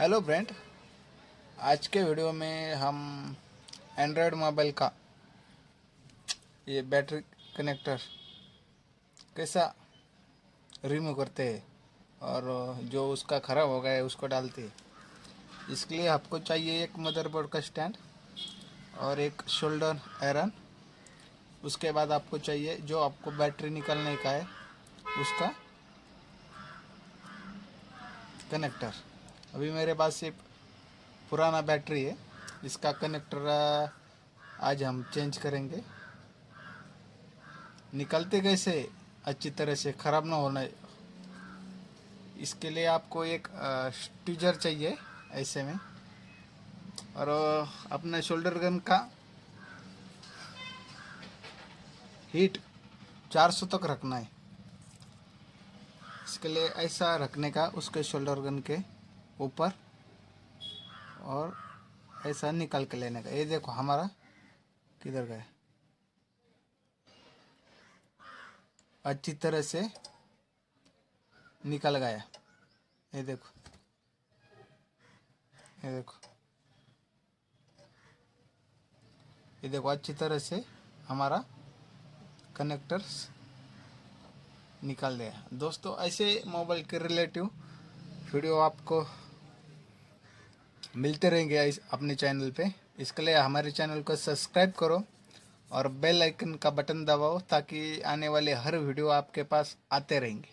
Hello friend. आज के video में हम एंड्रॉयड मोबाइल का ये बैटरी कनेक्टर कैसा रिमूव करते हैं और जो उसका ख़राब हो गया है उसको डालते हैं। इसके लिए आपको चाहिए एक मदरबोर्ड का स्टैंड और एक शोल्डर आयरन। उसके बाद आपको चाहिए जो आपको बैटरी निकालने का है उसका कनेक्टर। अभी मेरे पास सिर्फ पुराना बैटरी है, इसका कनेक्टर आज हम चेंज करेंगे। निकलते कैसे अच्छी तरह से ख़राब ना होना, इसके लिए आपको एक स्टीजर चाहिए ऐसे में, और अपने शोल्डर गन का हीट 400 तक रखना है। इसके लिए ऐसा रखने का उसके शोल्डर गन के ऊपर और ऐसा निकाल के लेने का। ये देखो हमारा किधर गया, अच्छी तरह से निकल गया। ये देखो, ये देखो, ये देखो अच्छी तरह से हमारा कनेक्टर्स निकाल दिया। दोस्तों, ऐसे मोबाइल के रिलेटिव वीडियो आपको मिलते रहेंगे अपने चैनल पे। इसके लिए हमारे चैनल को सब्सक्राइब करो और बेल आइकन का बटन दबाओ ताकि आने वाले हर वीडियो आपके पास आते रहेंगे।